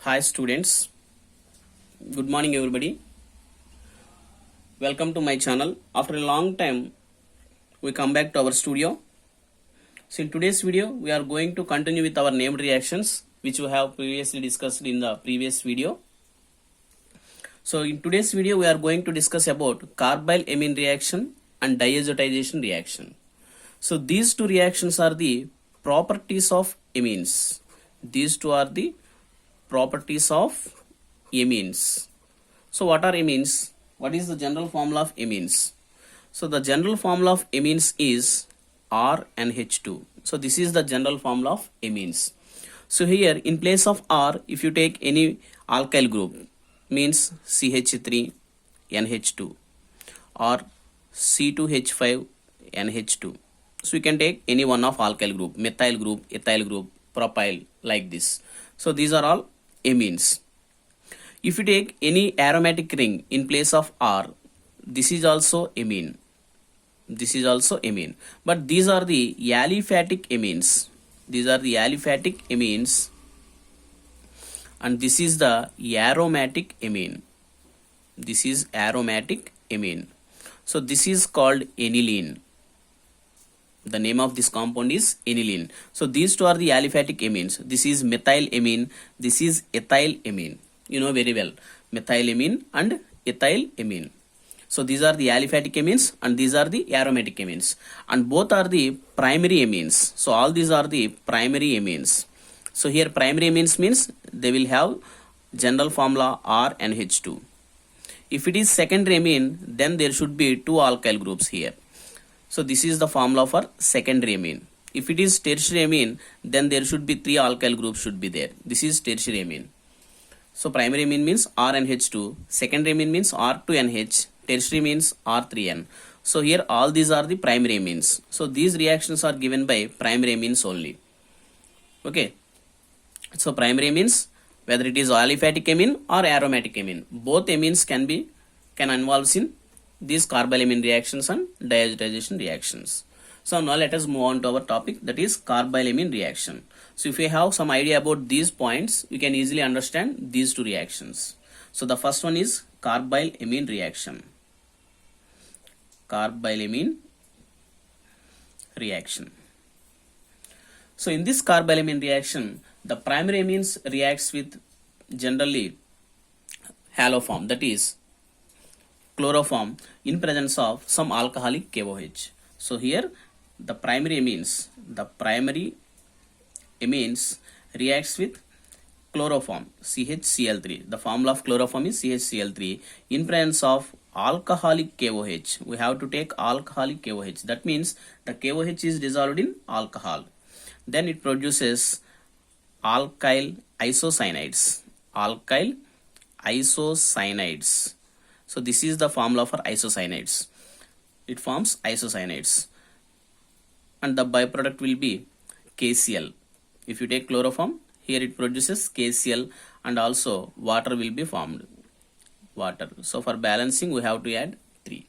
Hi students, good morning everybody. Welcome to my channel. After a long time, we come back to our studio. So in today's video, we are going to continue with our named reactions, which we have previously discussed in the previous video. So in today's video, we are going to discuss about carbyl amine reaction and diazotization reaction. So these two reactions are the properties of amines. These two are the properties of amines. So what are amines? What is the general formula of amines? So the general formula of amines is RNH2. So this is the general formula of amines. So here in place of R, if you take any alkyl group, means CH3NH2 or C2H5NH2. So you can take any one of alkyl group, methyl group, ethyl group, propyl, like this. So these are all amines. If you take any aromatic ring in place of R, this is also amine. This is also amine. But these are the aliphatic amines. These are the aliphatic amines. And this is the aromatic amine. This is aromatic amine. So this is called aniline. The name of this compound is aniline. So these two are the aliphatic amines. This is methylamine. This is ethylamine. You know very well, methylamine and ethylamine. So these are the aliphatic amines and these are the aromatic amines, and both are the primary amines. So all these are the primary amines. So here primary amines means they will have general formula R and H2. If it is secondary amine, then there should be two alkyl groups here. So this is the formula for secondary amine. If it is tertiary amine, then there should be three alkyl groups should be there. This is tertiary amine. So primary amine means RNH2, secondary amine means R2NH, tertiary means R3N. So here all these are the primary amines. So these reactions are given by primary amines only. Okay. So primary amines, whether it is aliphatic amine or aromatic amine, both amines can involve in these carbylamine reactions and diazotization reactions. So now let us move on to our topic, that is carbylamine reaction. So if you have some idea about these points, you can easily understand these two reactions. So the first one is carbylamine reaction. Carbylamine reaction. So in this carbylamine reaction, the primary amines reacts with generally haloform, that is chloroform, in presence of some alcoholic KOH. So here the primary amines reacts with chloroform CHCl3. The formula of chloroform is CHCl3 in presence of alcoholic KOH. We have to take alcoholic KOH. That means the KOH is dissolved in alcohol. Then it produces alkyl isocyanides. Alkyl isocyanides. So this is the formula for isocyanides. It forms isocyanides. And the byproduct will be KCl. If you take chloroform, here it produces KCl and also water will be formed. Water. So for balancing we have to add 3.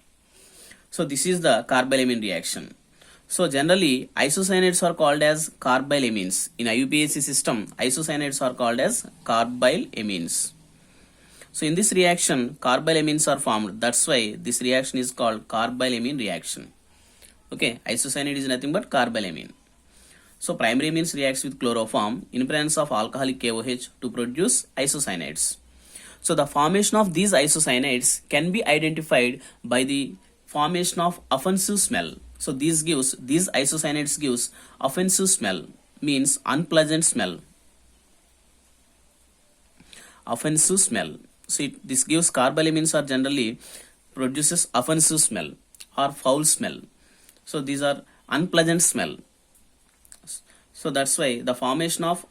So this is the carbylamine reaction. So generally isocyanates are called as carbylamines. In IUPAC system, isocyanates are called as carbylamines. So in this reaction, carbylamines are formed. That's why this reaction is called carbylamine reaction. Okay, isocyanate is nothing but carbylamine. So primary amines reacts with chloroform in presence of alcoholic KOH to produce isocyanates. So the formation of these isocyanates can be identified by the formation of offensive smell. So these isocyanates gives offensive smell, means unpleasant smell. Offensive smell. So this gives carbylamines are generally produces offensive smell or foul smell. So these are unpleasant smell. So that's why the formation of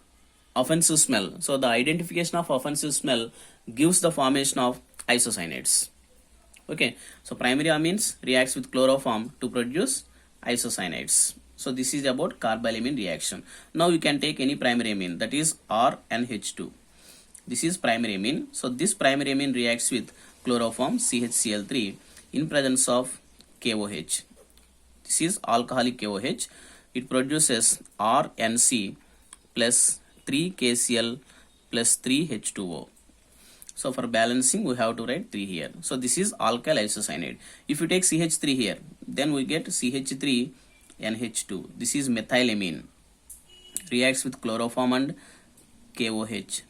offensive smell. So the identification of offensive smell gives the formation of isocyanates. Okay. So primary amines reacts with chloroform to produce isocyanates. So this is about carbylamine reaction. Now you can take any primary amine, that is RNH2. This is primary amine. So this primary amine reacts with chloroform CHCl3 in presence of KOH. This is alcoholic KOH. It produces RNC plus 3KCl plus 3H2O. So for balancing we have to write 3 here. So this is alkyl isocyanide. If you take CH3 here, then we get CH3NH2. This is methylamine. Reacts with chloroform and KOH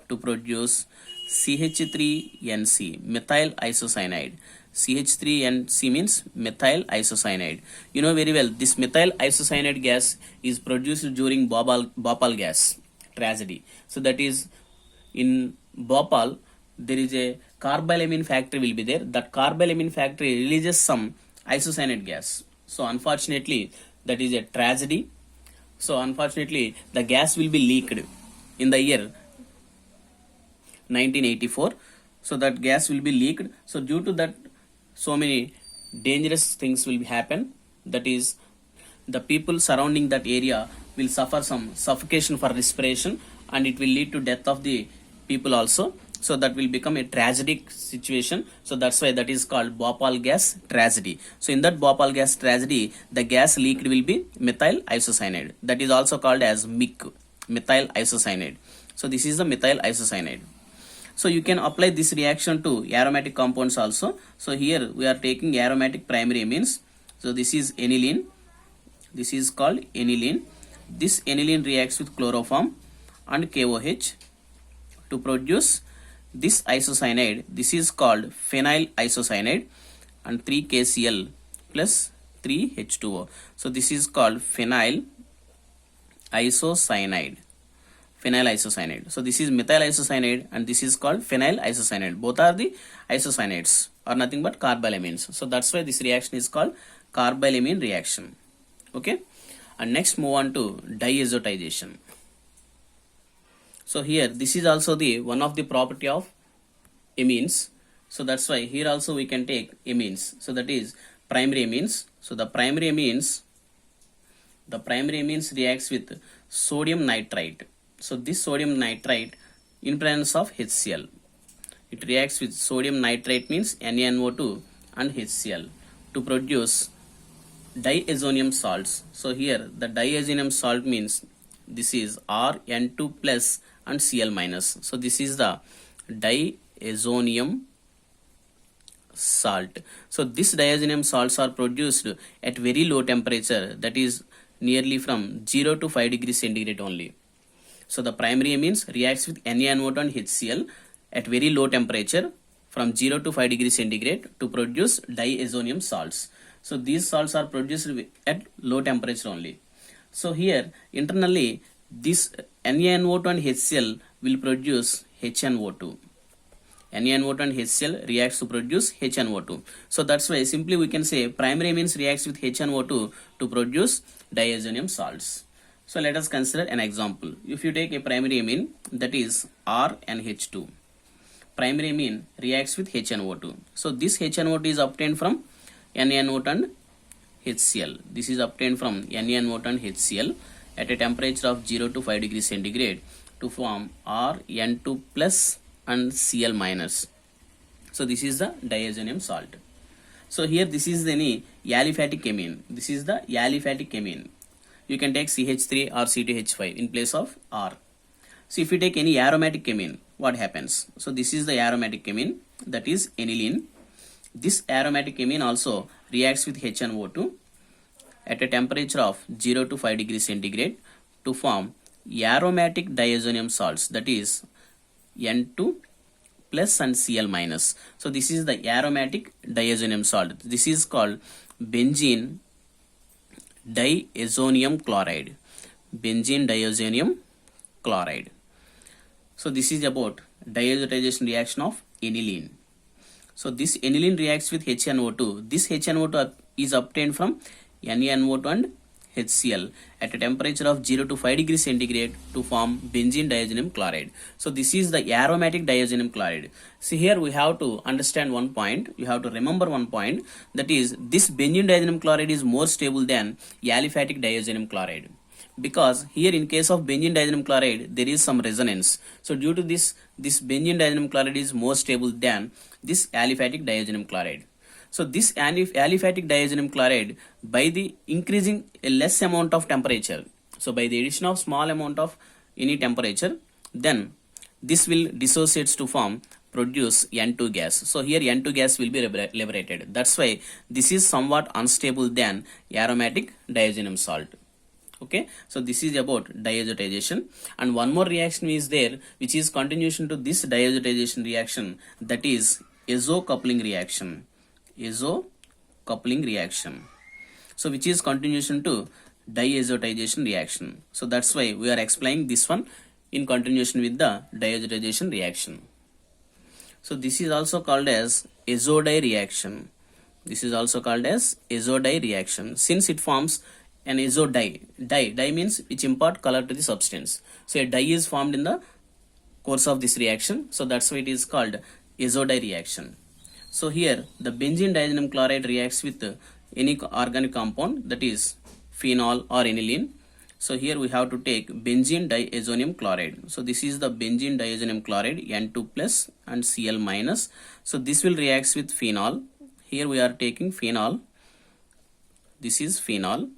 to produce CH3NC, methyl isocyanide. CH3NC means methyl isocyanide. You know very well, this methyl isocyanide gas is produced during Bhopal gas tragedy. So that is in Bhopal, there is a carbylamine factory will be there. That carbylamine factory releases some isocyanate gas. So unfortunately, that is a tragedy. So unfortunately, the gas will be leaked in the year 1984. So that gas will be leaked. So due to that, so many dangerous things will happen. That is, the people surrounding that area will suffer some suffocation for respiration, and it will lead to death of the people also. So that will become a tragic situation. So that's why that is called Bhopal gas tragedy. So in that Bhopal gas tragedy, the gas leaked will be methyl isocyanide. That is also called as MIC, methyl isocyanide. So this is the methyl isocyanide. So you can apply this reaction to aromatic compounds also. So here we are taking aromatic primary amines. So this is aniline. This is called aniline. This aniline reacts with chloroform and KOH to produce this isocyanide. This is called phenyl isocyanide, and 3KCl plus 3H2O. So this is called phenyl isocyanide. Phenyl isocyanide. So this is methyl isocyanide and this is called phenyl isocyanide. Both are the isocyanates, are nothing but carbylamines. So that's why this reaction is called carbylamine reaction. Okay. And next move on to diazotization. So here this is also the one of the property of amines. So that's why here also we can take amines. So that is primary amines. So the primary amines reacts with sodium nitrite. So this sodium nitrite in presence of HCl, it reacts with sodium nitrite means NaNO2 and HCl to produce diazonium salts. So here the diazonium salt means this is Rn2 plus and Cl minus. So this is the diazonium salt. So this diazonium salts are produced at very low temperature, that is nearly from 0 to 5 degrees centigrade only. So the primary amines reacts with NaNO2 and HCl at very low temperature from 0 to 5 degrees centigrade to produce diazonium salts. So these salts are produced at low temperature only. So here internally this NaNO2 and HCl will produce HNO2. NaNO2 and HCl reacts to produce HNO2. So that's why simply we can say primary amines reacts with HNO2 to produce diazonium salts. So let us consider an example. If you take a primary amine, that is RNH2. Primary amine reacts with HNO2. So this HNO2 is obtained from NaNO2 and HCl. This is obtained from NaNO2 and HCl at a temperature of 0 to 5 degrees centigrade to form Rn2 plus and Cl minus. So this is the diazonium salt. So here this is any aliphatic amine. This is the aliphatic amine. You can take CH3 or C2H5 in place of R. So if you take any aromatic amine, what happens? So this is the aromatic amine, that is aniline. This aromatic amine also reacts with HNO2 at a temperature of 0 to 5 degrees centigrade to form aromatic diazonium salts, that is N2 plus and Cl minus. So this is the aromatic diazonium salt. This is called benzene diazonium chloride. Benzene diazonium chloride. So this is about diazotization reaction of aniline. So this aniline reacts with HNO2. This HNO2 is obtained from NaNO2 and HCl at a temperature of 0 to 5 degrees centigrade to form benzene diazonium chloride. So this is the aromatic diazonium chloride. See here we have to understand one point. You have to remember one point, that is this benzene diazonium chloride is more stable than aliphatic diazonium chloride. Because here in case of benzene diazonium chloride there is some resonance. So due to this benzene diazonium chloride is more stable than this aliphatic diazonium chloride. So this aliphatic diazonium chloride, by the increasing a less amount of temperature, so by the addition of small amount of any temperature, then this will dissociates to form produce N2 gas. So here N2 gas will be liberated. That's why this is somewhat unstable than aromatic diazonium salt. Okay, so this is about diazotization, and one more reaction is there which is continuation to this diazotization reaction, that is azo coupling reaction. So which is continuation to diazotization reaction. So that's why we are explaining this one in continuation with the diazotization reaction. So this is also called as azodie reaction. Since it forms an azodie. Dye means which impart color to the substance. So a dye is formed in the course of this reaction. So that's why it is called azodie reaction. So here the benzene diazoxide chloride reacts with any organic compound, that is phenol or aniline. So here we have to take benzene diazonium chloride. So this is the benzene diazonium chloride, N2 plus and Cl minus. So this will reacts with phenol. Here we are taking phenol. This is phenol.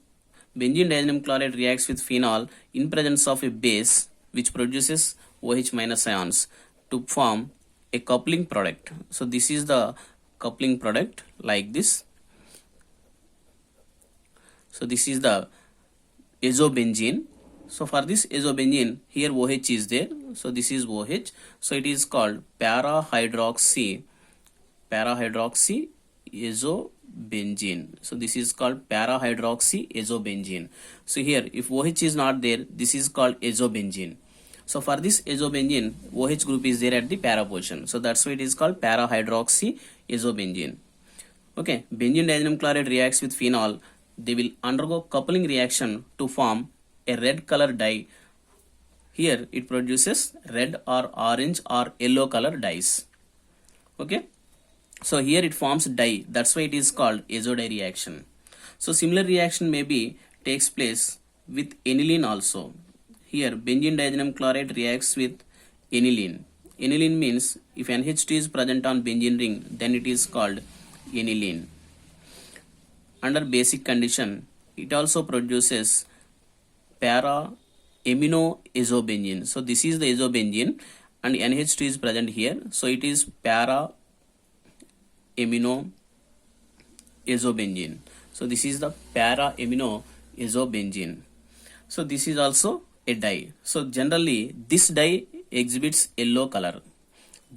Benzene diazonium chloride reacts with phenol in presence of a base which produces OH minus ions to form a coupling product. So this is the coupling product like this. So this is the azobenzene. So for this azobenzene, here OH is there. So this is OH. So it is called para-hydroxy azobenzene. So this is called para-hydroxy azobenzene. So here if OH is not there, this is called azobenzene. So for this azobenzene, OH group is there at the para position. So that's why it is called para-hydroxy azobenzene. Okay, benzene diazonium chloride reacts with phenol. They will undergo coupling reaction to form a red color dye. Here it produces red or orange or yellow color dyes. Okay, so here it forms dye. That's why it is called azodie reaction. So similar reaction maybe takes place with aniline also. Here benzene diazonium chloride reacts with aniline. Aniline means if NH2 is present on benzene ring, then it is called aniline. Under basic condition, it also produces para-amino azobenzene. So this is the azobenzene and NH2 is present here. So it is para-amino azobenzene. So this is the para-amino azobenzene. So this is also a dye. So generally this dye exhibits yellow color. And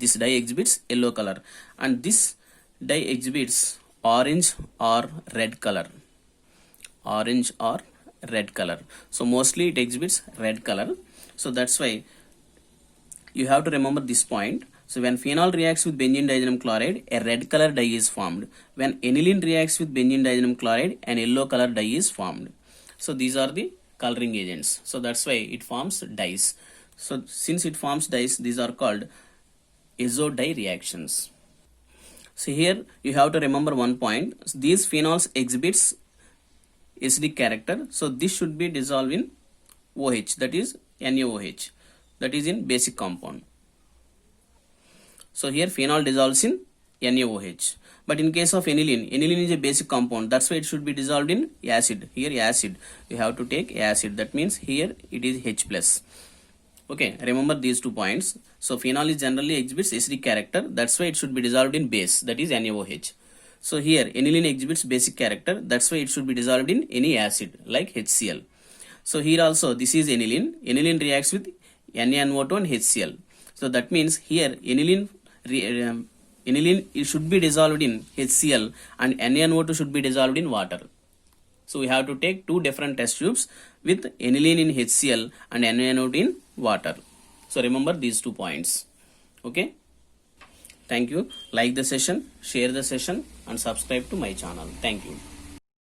this dye exhibits orange or red color. So mostly it exhibits red color. So that's why you have to remember this point. So when phenol reacts with benzene diazonium chloride, a red color dye is formed. When aniline reacts with benzene diazonium chloride, an yellow color dye is formed. So these are the coloring agents. So that's why it forms dyes. So since it forms dyes, these are called azodie reactions. So here you have to remember one point. These phenols exhibits acidic character. So this should be dissolved in OH, that is NaOH, that is in basic compound. So here phenol dissolves in NaOH. But in case of aniline is a basic compound. That's why it should be dissolved in acid. Here acid, you have to take acid. That means here it is H plus. Okay, remember these 2 points. So phenol is generally exhibits acidic character. That's why it should be dissolved in base, that is NaOH. So here aniline exhibits basic character. That's why it should be dissolved in any acid like HCl. So here also this is aniline. Aniline reacts with NaNO2 and HCl. So that means here aniline it should be dissolved in HCl and NaNO2 should be dissolved in water. So we have to take 2 different test tubes with aniline in HCl and NaNO2 in water. So remember these 2 points. Okay. Thank you. Like the session, share the session and subscribe to my channel. Thank you.